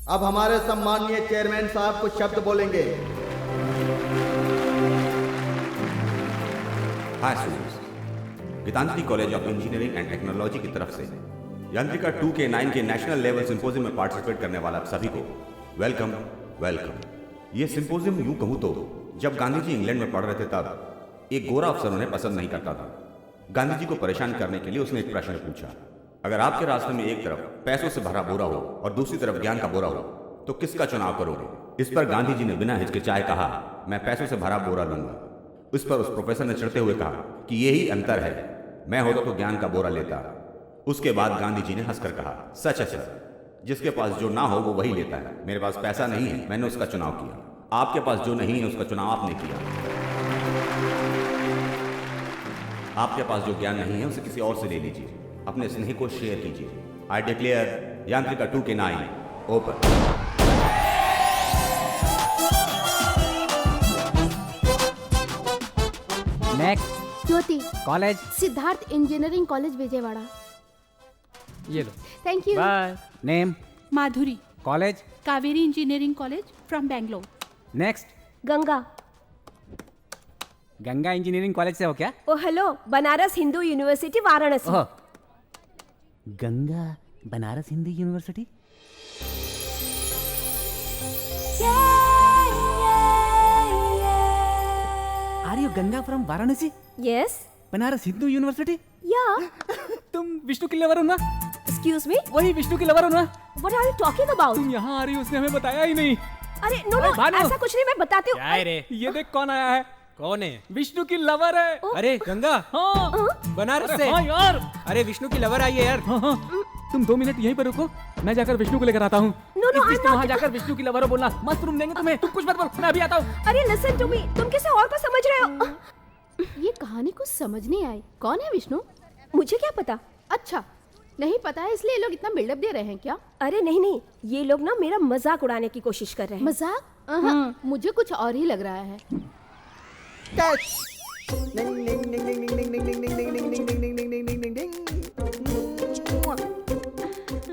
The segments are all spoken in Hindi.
अब हमारे सम्माननीय चेयरमैन साहब कुछ शब्द बोलेंगे। Hi students, Geetanjali college of engineering and technology की तरफ से यांत्रिका 2K9 के नेशनल लेवल सिंपोजियम में पार्टिसिपेट करने वाला आप सभी को वेलकम वेलकम। ये सिंपोजियम यूं कहूं तो जब गांधी जी इंग्लैंड में पढ़ रहे थे तब एक गोरा अफसर उन्हें पसंद नहीं करता था। गांधी जी को परेशान करने के लिए उसने एक प्रश्न पूछा, अगर आपके रास्ते में एक तरफ पैसों से भरा बोरा हो और दूसरी तरफ ज्ञान का बोरा हो तो किसका चुनाव करोगे? इस पर गांधी जी ने बिना हिचकिचाए कहा, मैं पैसों से भरा बोरा लूंगा। इस पर उस प्रोफेसर ने चिढ़ते हुए कहा कि यही अंतर है, मैं होता तो ज्ञान का बोरा लेता। उसके बाद गांधी जी ने हंसकर कहा, सच है सर, जिसके पास जो ना हो वो वही लेता है। मेरे पास पैसा नहीं है, मैंने उसका चुनाव किया। आपके पास जो नहीं है उसका चुनाव आपने किया। आपके पास जो ज्ञान नहीं है उसे किसी और से ले लीजिए, अपने स्नेह को शेयर कीजिए। I declare Yantrika 2K9 open. Next Jyoti, college. Siddhartha engineering college Vijayawada. ये लो। Thank you. Bye. Name. Madhuri, college. Kaveri engineering college from Bangalore. Next. Ganga. Ganga engineering college से हो क्या? Oh hello, Banaras Hindu university Varanasi. Oh, Ganga Banaras Hindu university. Are you Ganga from Varanasi? Yes. Banaras Hindu university. Yeah. तुम विष्णु की लवर हो ना? एक्सक्यूज मी, वही विष्णु की लवर हो ना? What are you talking about? तुम यहाँ आ रही हो उसने हमें बताया ही नहीं। अरे नो नो, भानु। ऐसा कुछ नहीं, मैं बताती हूँ। क्या है रे? ये देख कौन आया है। कौन है? विष्णु की लवर है। अरे गंगा, हाँ। बनारस से। हाँ यार। अरे विष्णु की लवर आई है यार। हाँ हाँ। तुम 2 मिनट यहीं पर रुको, मैं जाकर विष्णु को लेकर आता हूँ। No, no, I'm not- वहाँ जाकर विष्णु की लवर हो बोलना, मस्त रूम देंगे तुम्हें। तुम कुछ मत बोल, मैं अभी आता हूँ। अरे लिसन टू मी, तुम किसी और को समझ रहे हो। ये कहानी कुछ समझ नहीं आई। कौन है विष्णु? मुझे क्या पता। अच्छा, नहीं पता है इसलिए ये लोग इतना बिल्डअप दे रहे हैं क्या? अरे नहीं नहीं, ये लोग ना मेरा मजाक उड़ाने की कोशिश कर रहे हैं। मजाक? मुझे कुछ और ही लग रहा है।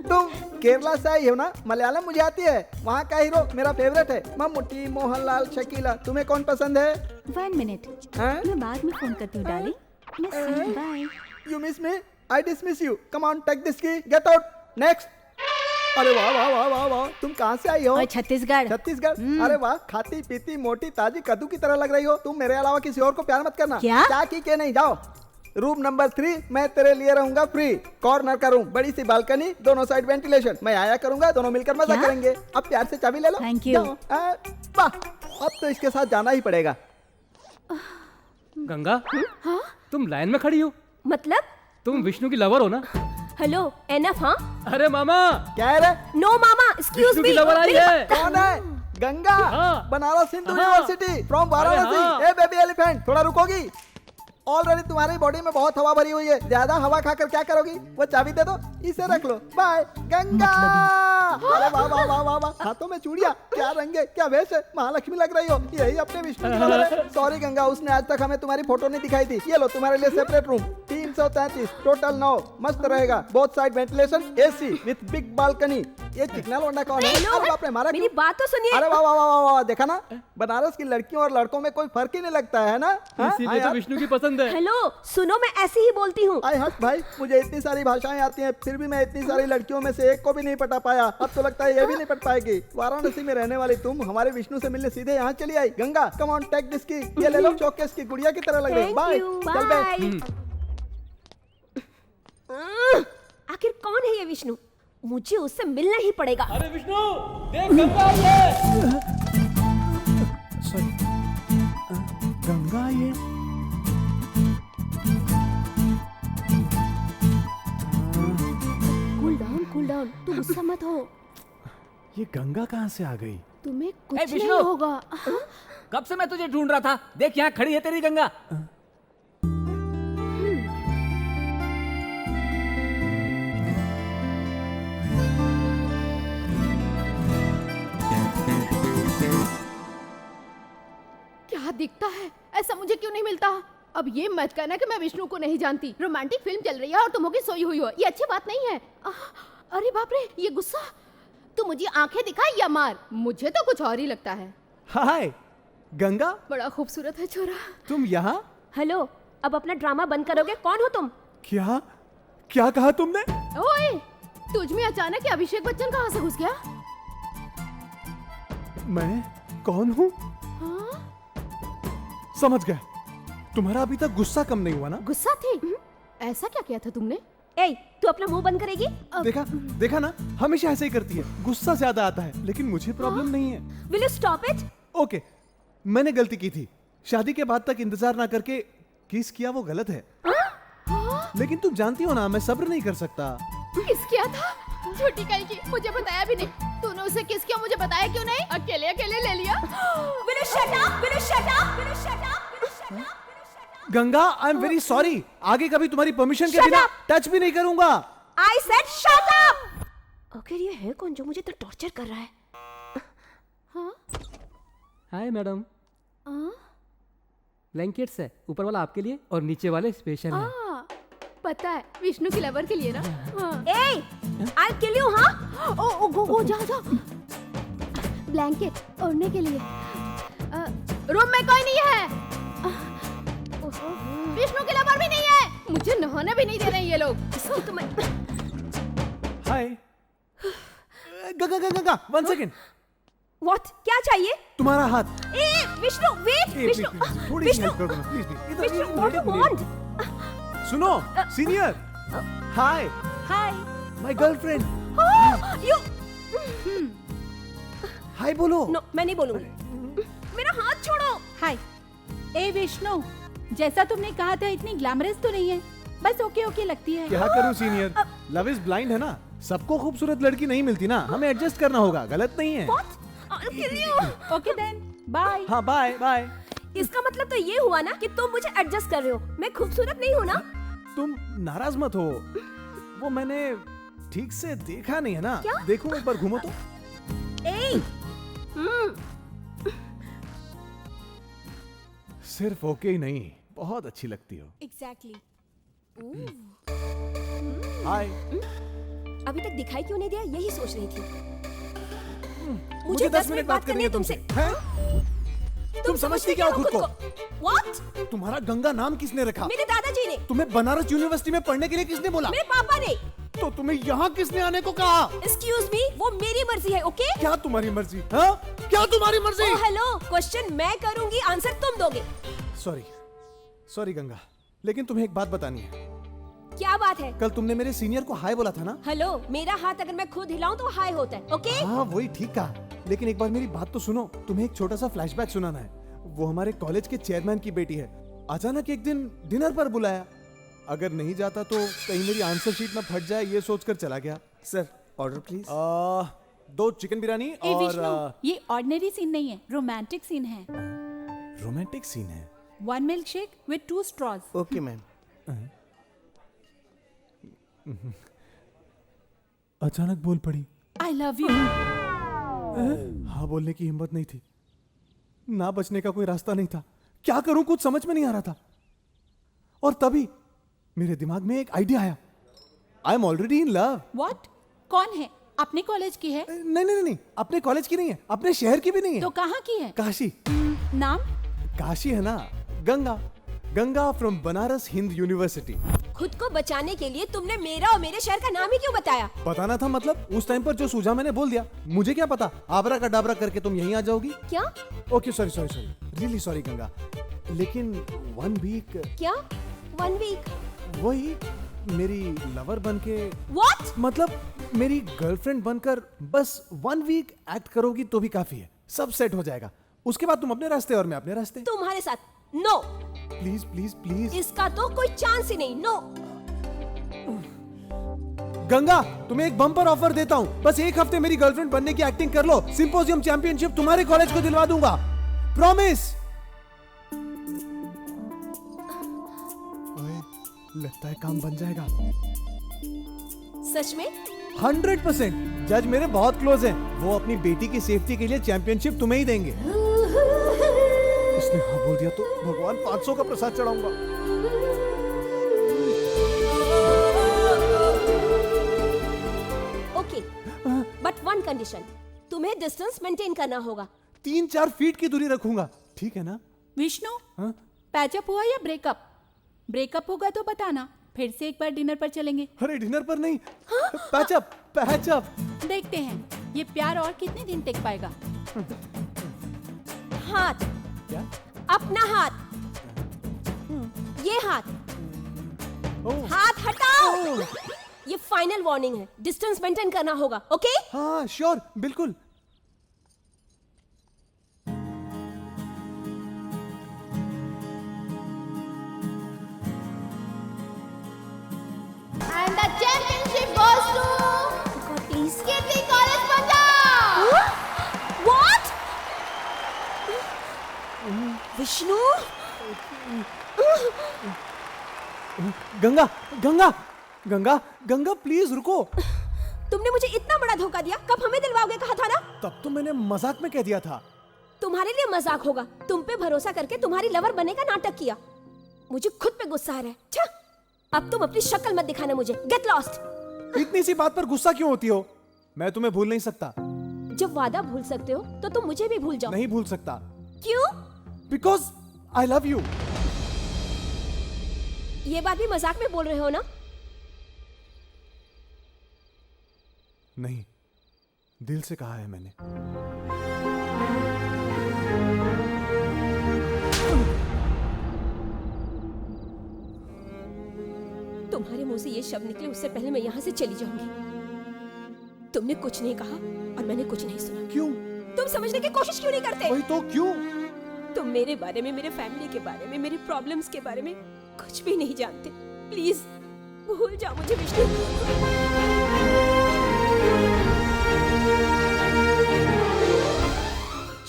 तुम केरला से आई हो ना? मलयालम मुझे आती है। वहाँ का हीरो मेरा फेवरेट है, मम्मूटी, मोहनलाल, शकीला। तुम्हें कौन पसंद है? 1 मिनट, हाँ? मैं बाद में फोन करती हूँ darling. Bye. You miss me? I dismiss you. Come on, take this key. Get out. Next. अरे वाह वाह वाह वाह वाह, तुम कहाँ से आई हो? और छत्तीसगढ़। छत्तीसगढ़। अरे वाह, खाती पीती मोटी ताजी कद्दू की तरह लग रही हो। तुम मेरे अलावा किसी और को प्यार मत करना। क्या की के नहीं, जाओ। रूम नंबर 3 मैं तेरे लिए रहूंगा फ्री। कॉर्नर का रूम, बड़ी सी बालकनी, दोनों साइड वेंटिलेशन। मैं आया करूंगा, दोनों मिलकर मजा क्या? करेंगे। अब प्यार से चाबी ले लो। Thank you. जाओ। वाह, अब तो इसके साथ जाना ही पड़ेगा। गंगा, तुम लाइन में खड़ी हो? मतलब? तुम विष्णु की लवर हो ना? Hello, enough? हाँ। अरे मामा, क्या है रे? नो मामा, एक्सक्यूज विष्णु की मी। लवर आई है। कौन है? गंगा, हाँ। बनारस हिंदू हाँ। यूनिवर्सिटी फ्रॉम अरे वाराणसी। हाँ। ए बेबी एलिफेंट, थोड़ा रुकोगी? ऑलरेडी तुम्हारी बॉडी में बहुत हवा भरी हुई है, ज्यादा हवा खाकर क्या करोगी? वो चाबी दे दो, इसे रख लो। बाय गंगा। अरे वाह वाह वाह वाह वाह, हाथों में चूड़ियां, क्या रंग है, क्या वेश है, महालक्ष्मी लग रही हो। यही अपने विष्णु की लवर है। सॉरी गंगा, उसने आज तक हमें तुम्हारी फोटो नहीं दिखाई थी। ये लो तुम्हारे लिए सेपरेट रूम, 333, टोटल 9। मस्त रहेगा, both side ventilation, AC with big balcony. ये चिकना लौंडा कौन है? हेलो, अरे बाप रे, मारा मेरी क्यों? बात तो सुनिए। अरे वाह वाह वाह वाह वाह, देखा ना, बनारस की लड़कियों और लड़कों में कोई फर्क ही नहीं लगता है ना? हाँ? इसीलिए तो विष्णु की पसंद है। हेलो सुनो, मैं ऐसे ही बोलती हूँ। आई हट भाई, मुझे इतनी सारी भाषाएं आती हैं, फिर भी मैं इतनी सारी लड़कियों में से एक को भी नहीं पटा पाया। अब तो लगता है ये भी नहीं पट पाएगी। वाराणसी में रहने वाली तुम हमारे विष्णु से मिलने सीधे यहाँ चली आई। Ganga, come on, take this key. ये ले लो, चौकेस की गुड़िया की तरह लग रही है। Thank बाय, you, चल बे। bye. आखिर कौन है ये विष्णु? मुझे उससे मिलना ही पड़ेगा। अरे विष्णु, देख गंगा आई है। गंगा ये कूल डाउन, तुम गुस्सा मत हो। ये गंगा कहाँ से आ गई? तुम्हें कुछ नहीं विष्णु। होगा। कब से मैं तुझे ढूंढ रहा था। देख यहाँ खड़ी है तेरी गंगा। क्या दिखता है, ऐसा मुझे क्यों नहीं मिलता? अब ये मत कहना कि मैं विष्णु को नहीं जानती। रोमांटिक फिल्म चल रही है और तुम होगी सोई हुई हो, ये अच्छी बात नहीं है। अरे बाप रे, ये गुस्सा। तुम मुझे आंखें दिखा या मार, मुझे तो कुछ और ही लगता है। हाय गंगा, बड़ा खूबसूरत है छोरा। तुम यहाँ? हेलो, अब अपना ड्रामा बंद करोगे? कौन हो तुम? क्या क्या कहा तुमने? ओए, तुझ में अचानक ये अभिषेक बच्चन कहाँ से घुस गया? मैं कौन हूँ? हाँ? समझ गया। तुम्हारा अभी तक गुस्सा कम नहीं हुआ ना? गुस्सा थी? ऐसा क्या किया था तुमने? ए, तू अपना मुंह बंद करेगी? देखा देखा ना, हमेशा ऐसे ही करती है, गुस्सा ज्यादा आता है, लेकिन मुझे प्रॉब्लम नहीं है। Will you stop it? Okay, मैंने गलती की थी। शादी के बाद तक इंतजार ना करके किस किया वो गलत है। लेकिन तुम जानती हो ना, मैं सब्र नहीं कर सकता। किस किया था? छोटी कहीं की, मुझे बताया भी नहीं। तूने उसे किस किया मुझे बताया क्यों नहीं? अकेले अकेले ले लिया। Will you shut up? Will you shut up? Will you shut up? Will you shut up? Ganga, I am very sorry. आगे कभी तुम्हारी परमिशन के Shut बिना up! टच भी नहीं करूंगा। I said shut up! आखिर ये है कौन जो मुझे तो टॉर्चर कर रहा है? हाय मैडम, ब्लैंकेट्स है, ऊपर वाला आपके लिए और नीचे वाले स्पेशल है। हाँ, पता है, विष्णु की लवर के लिए ना। हाँ। ए, I'll kill you, हाँ? ओ गो जा जा। ब्लैंकेट ओढ़ने के लिए। रूम में कोई नहीं है। विष्णु की लवर भी नहीं है। मुझे नहाने भी नहीं दे रहे ये लोग। इसको तो मैं हाय गंगा गंगा गंगा, 1 सेकंड। What? क्या चाहिए? तुम्हारा हाथ। ए, विष्णु, wait, विष्णु, थोड़ी सी विष्णु, हेल्प कर दो ना, please please. Vishnu, what do you want? सुनो senior, hi hi. My girlfriend. You, हाय बोलो। no, मैं नहीं बोलूंगी। मेरा हाथ छोड़ो। हाय। ए विष्णु, जैसा तुमने कहा था इतनी ग्लैमरस तो नहीं है, बस ओके ओके लगती है। क्या करूं सीनियर, लव इज ब्लाइंड है ना, सबको खूबसूरत लड़की नहीं मिलती ना, हमें एडजस्ट करना होगा, गलत नहीं है। What? I'll kill you. Okay then, bye. हाँ बाय बाय। इसका मतलब तो ये हुआ ना कि तुम मुझे एडजस्ट कर रहे हो। मैं खूबसूरत नहीं हूँ ना? तुम नाराज मत हो, वो मैंने ठीक से देखा नहीं है ना। क्या? देखो एक बार घूमो तो। ए, सिर्फ ओके ही नहीं, बहुत अच्छी लगती हो। एग्जैक्टली। हाय। अभी तक दिखाई क्यों नहीं दिया? यही सोच रही थी। मुझे 10 मिनट बात करनी है तुमसे। हैं? तुम समझती क्या हो खुद को? What? तुम्हारा गंगा नाम किसने रखा? मेरे दादाजी ने। तुम्हें बनारस यूनिवर्सिटी में पढ़ने के लिए किसने बोला? मेरे पापा ने। तो तुम्हें यहाँ किसने आने को कहा? Excuse me, वो मेरी मर्जी है, ओके? क्या तुम्हारी मर्जी? हाँ? क्या तुम्हारी मर्जी? ओह हेलो, क्वेश्चन मैं करूंगी, आंसर तुम दोगे। सॉरी सॉरी गंगा, लेकिन तुम्हें एक बात बतानी है। क्या बात है? कल तुमने मेरे सीनियर को हाय बोला था ना? हेलो, मेरा हाथ अगर मैं खुद हिलाऊं तो हाय होता है, ओके? हाँ वही ठीक कहा, लेकिन एक बार मेरी बात तो सुनो। तुम्हें एक छोटा सा फ्लैशबैक सुनाना है। वो हमारे कॉलेज के चेयरमैन की बेटी है। अचानक एक दिन डिनर पर बुलाया, अगर नहीं जाता तो कहीं मेरी आंसर शीट ना फट जाए, ये सोचकर चला गया। Sir, order please. 2 chicken biryani ए और विष्णु, ये ऑर्डिनरी सीन नहीं है, रोमांटिक सीन है। रोमांटिक सीन है। 1 milk shake with 2 straws. Okay ma'am. अचानक बोल पड़ी। I love you. हाँ बोलने की हिम्मत नहीं थी, ना बचने का कोई रास्ता नहीं था। क्या करूं, कुछ समझ में नहीं आ रहा था। और तभी मेरे दिमाग में एक आइडिया आया। I am already in love. What? कौन है? अपने कॉलेज की है? नहीं नहीं नहीं, अपने कॉलेज की नहीं है, अपने शहर की भी नहीं है। तो कहाँ की है? काशी। नाम? काशी है ना, गंगा। Ganga from Banaras Hind university. खुद को बचाने के लिए तुमने मेरा और मेरे शहर का नाम ही क्यों बताया? बताना था मतलब, उस टाइम पर जो सूझा मैंने बोल दिया। मुझे क्या पता आबरा का डाबरा करके तुम यहीं आ जाओगी। क्या? Okay sorry sorry sorry, really sorry Ganga, लेकिन 1 वीक। क्या? 1 वीक? वही मेरी लवर बनके, What? मतलब मेरी गर्लफ्रेंड बनकर बस 1 वीक एक्ट करोगी तो भी काफी है, सब सेट हो जाएगा। उसके बाद तुम अपने रास्ते और मैं अपने रास्ते। तुम्हारे साथ? नो। प्लीज प्लीज प्लीज इसका तो कोई चांस ही नहीं। नो। गंगा, तुम्हें एक बम्पर ऑफर देता हूँ, बस 1 हफ्ते मेरी गर्लफ्रेंड बनने की एक्टिंग कर लो, सिंपोजियम चैंपियनशिप तुम्हारे कॉलेज को दिलवा दूंगा, प्रॉमिस। लगता है काम बन जाएगा। सच में? 100%। जज मेरे बहुत क्लोज हैं, वो अपनी बेटी की सेफ्टी के लिए चैंपियनशिप तुम्हें ही देंगे। उसने हाँ बोल दिया तो भगवान 500 का प्रसाद चढ़ाऊंगा। ओके, बट 1 कंडीशन, तुम्हें डिस्टेंस मेंटेन करना होगा। 3-4 फीट की दूरी रखूंगा, ठीक है ना? विष्णु, हाँ? पैचअप हुआ या ब्रेकअप? ब्रेकअप होगा तो बताना, फिर से एक बार डिनर पर चलेंगे। अरे डिनर पर नहीं, पैचअप पैचअप। देखते हैं ये प्यार और कितने दिन टिक पाएगा। हाथ, क्या? अपना हाथ, ये हाथ, ओह, हाथ हटाओ। ये फाइनल वार्निंग है, डिस्टेंस मेंटेन करना होगा, ओके? हाँ श्योर, बिल्कुल। And the championship goes to God, please. Kirti College Punjab. What? Vishnu, Ganga Ganga Ganga Ganga please रुको। तुमने मुझे इतना बड़ा धोखा दिया, कब हमें दिलवाओगे कहा था ना? तब तो मैंने मजाक में कह दिया था। तुम्हारे लिए मजाक होगा, तुम पे भरोसा करके तुम्हारी लवर बनने का नाटक किया। मुझे खुद पे गुस्सा आ रहा है। छा, अब तुम अपनी शक्ल मत दिखाना मुझे। Get lost. इतनी सी बात पर गुस्सा क्यों होती हो? मैं तुम्हें भूल नहीं सकता। जब वादा भूल सकते हो तो तुम मुझे भी भूल जाओ। नहीं भूल सकता। क्यों? Because I love you. ये बात भी मजाक में बोल रहे हो ना? नहीं, दिल से कहा है मैंने। तुम्हारे मुंह से ये शब्द निकले उससे पहले मैं यहाँ से चली जाऊंगी। तुमने कुछ नहीं कहा और मैंने कुछ नहीं सुना। क्यों? तुम समझने की कोशिश क्यों नहीं करते? वही तो, क्यों? तुम मेरे बारे में, मेरे फैमिली के बारे में, मेरे प्रॉब्लम्स के बारे में कुछ भी नहीं जानते। प्लीज भूल जाओ मुझे विष्णु।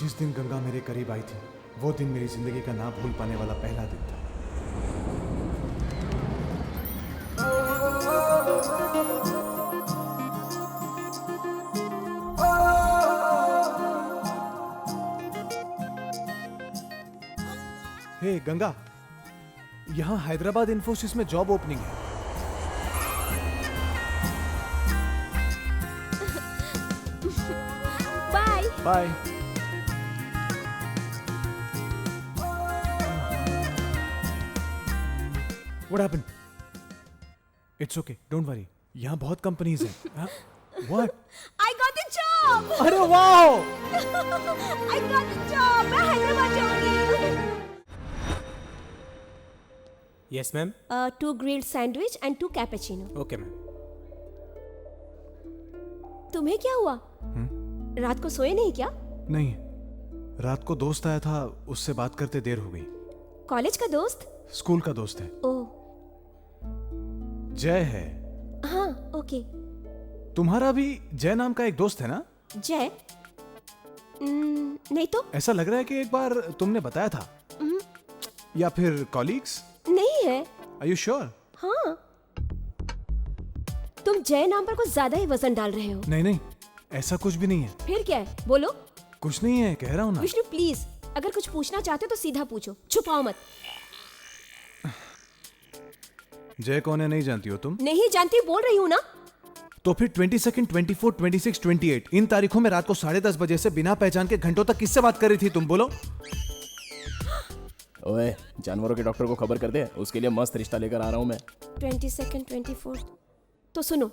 जिस दिन गंगा मेरे करीब आई थी, वो दिन मेरी जिंदगी का ना भूल पाने वाला पहला दिन था। हे गंगा, यहाँ हैदराबाद इंफोसिस में जॉब ओपनिंग है। Bye. Bye. What happened? It's okay, don't worry. यहाँ बहुत कंपनीज हैं। हाँ? What? I got the job. अरे wow! I got the job. मैं हैदराबाद जाऊंगी। Yes ma'am. 2 grilled sandwich and 2 cappuccino. Okay ma'am. तुम्हें क्या हुआ? रात को सोए नहीं क्या? नहीं, रात को दोस्त आया था, उससे बात करते देर हो गई। कॉलेज का दोस्त? स्कूल का दोस्त है। ओह जय है। हाँ, ओके। तुम्हारा भी जय नाम का एक दोस्त है ना? जय? नहीं तो। ऐसा लग रहा है कि एक बार तुमने बताया था। या फिर कॉलीग्स? नहीं है। Are you sure? हाँ। तुम जय नाम पर कुछ ज्यादा ही वजन डाल रहे हो। नहीं नहीं, ऐसा कुछ भी नहीं है। फिर क्या है? बोलो। कुछ नहीं है, कह रहा हूँ ना। विष्णु प्लीज, अगर कुछ पूछना चाहते हो तो सीधा पूछो, छुपाओ मत। जय कौन है नहीं जानती हो तुम? नहीं जानती बोल रही हूँ ना। तो फिर 22, 24, 26, 28 इन तारीखों में रात को 10:30 बजे से बिना पहचान के घंटों तक किससे बात कर रही थी तुम? बोलो। ओए, जानवरों के डॉक्टर को खबर कर दे, उसके लिए मस्त रिश्ता लेकर आ रहा हूँ मैं। 22, 24 तो सुनो,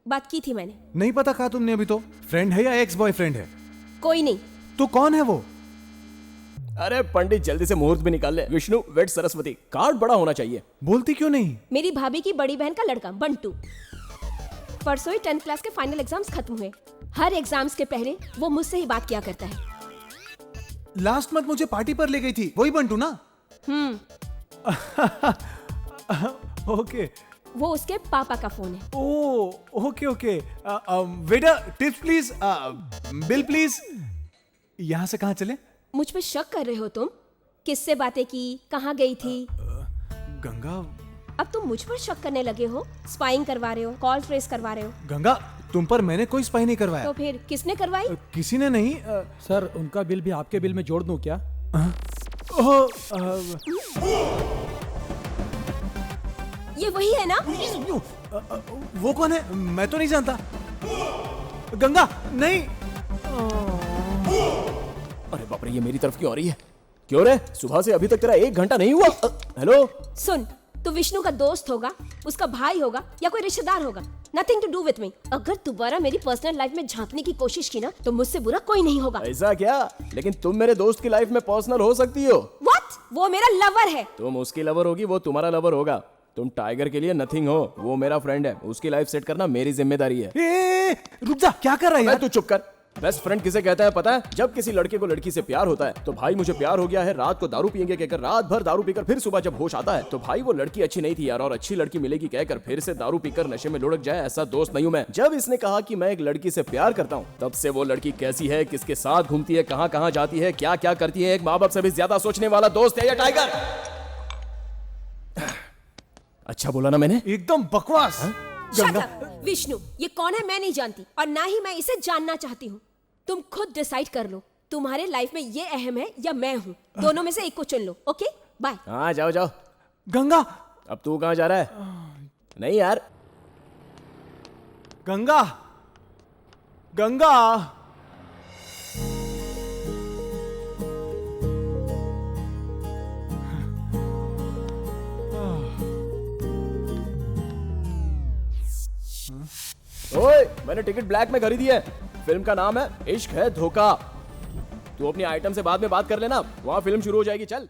बात की थी मैंने। नहीं पता कहा तुमने अभी तो? फ्रेंड है या एक्स बॉयफ्रेंड है? कोई नहीं। तो कौन है वो? अरे पंडित जल्दी से मुहूर्त भी निकाल ले। विष्णु वेट सरस्वती, कार्ड बड़ा होना चाहिए। बोलती क्यों नहीं? मेरी भाभी की बड़ी बहन का लड़का बंटू। परसों ही 10th क्लास के फाइनल एग्जाम्स खत्म हुए। हर एग्जाम्स के पहले वो मुझसे ही बात किया करता है। लास्ट मंथ मुझे पार्टी पर ले गई थी, वही बंटू ना? ओके। वो उसके पापा का फोन है। Oh okay okay. Waiter tips please, bill please. यहाँ से कहाँ चले? मुझ पे शक कर रहे हो तुम? किससे बातें की, कहाँ गई थी? गंगा। अब तुम मुझ पर शक करने लगे हो, स्पाइंग करवा रहे हो, कॉल ट्रेस करवा रहे हो। गंगा, तुम पर मैंने कोई स्पाई नहीं करवाया। तो फिर किसने करवाई? किसी ने नहीं। सर, उनका बिल भी आपके बिल में जोड़ दूं क्या? ये वही है ना? वो कौन है? मैं तो नहीं जानता। गंगा नहीं। अरे बाप रे, ये मेरी तरफ क्यों आ रही है? क्यों रे, सुबह से अभी तक तेरा 1 घंटा नहीं हुआ? हेलो। सुन, तू विष्णु का दोस्त होगा, उसका भाई होगा या कोई रिश्तेदार होगा, nothing to do with me. अगर दोबारा मेरी पर्सनल लाइफ में झांकने की कोशिश की ना तो मुझसे बुरा कोई नहीं होगा। ऐसा क्या? लेकिन तुम मेरे दोस्त की लाइफ में पर्सनल हो सकती हो। व्हाट? वो मेरा लवर है। तुम उसकी लवर होगी, वो तुम्हारा लवर होगा। तुम टाइगर के लिए नथिंग हो, वो मेरा फ्रेंड है। उसकी लाइफ सेट करना मेरी जिम्मेदारी है। रुक जा, क्या कर रहा है यार? तू चुप कर। बेस्ट फ्रेंड किसे कहता है पता है? जब किसी लड़के को लड़की से प्यार होता है तो भाई मुझे प्यार हो गया है, रात को दारू पियेंगे कहकर रात भर दारू पीकर फिर सुबह जब होश आता है तो भाई वो लड़की अच्छी नहीं थी यार और अच्छी लड़की मिलेगी कहकर फिर से दारू पीकर नशे में लुढ़क जाए, ऐसा दोस्त नहीं हूं मैं। जब इसने कहा कि मैं एक लड़की से प्यार करता हूं तब से वो लड़की कैसी है, किसके साथ घूमती है, कहां कहां जाती है, क्या क्या करती है, एक माँ बाप से भी ज्यादा सोचने वाला दोस्त है ये टाइगर। अच्छा बोला ना मैंने? एकदम बकवास। Shut up! विष्णु, ये कौन है मैं नहीं जानती और ना ही मैं इसे जानना चाहती हूँ। तुम खुद डिसाइड कर लो, तुम्हारे लाइफ में ये अहम है या मैं हूँ। दोनों में से एक को चुन लो। Okay, bye. हाँ जाओ जाओ। गंगा, अब तू कहां जा रहा है? नहीं यार। गंगा, गंगा। ओए, मैंने टिकट ब्लैक में खरीदी है। फिल्म का नाम है इश्क है धोखा। तू अपनी आइटम से बाद में बात कर लेना, वहां फिल्म शुरू हो जाएगी। चल।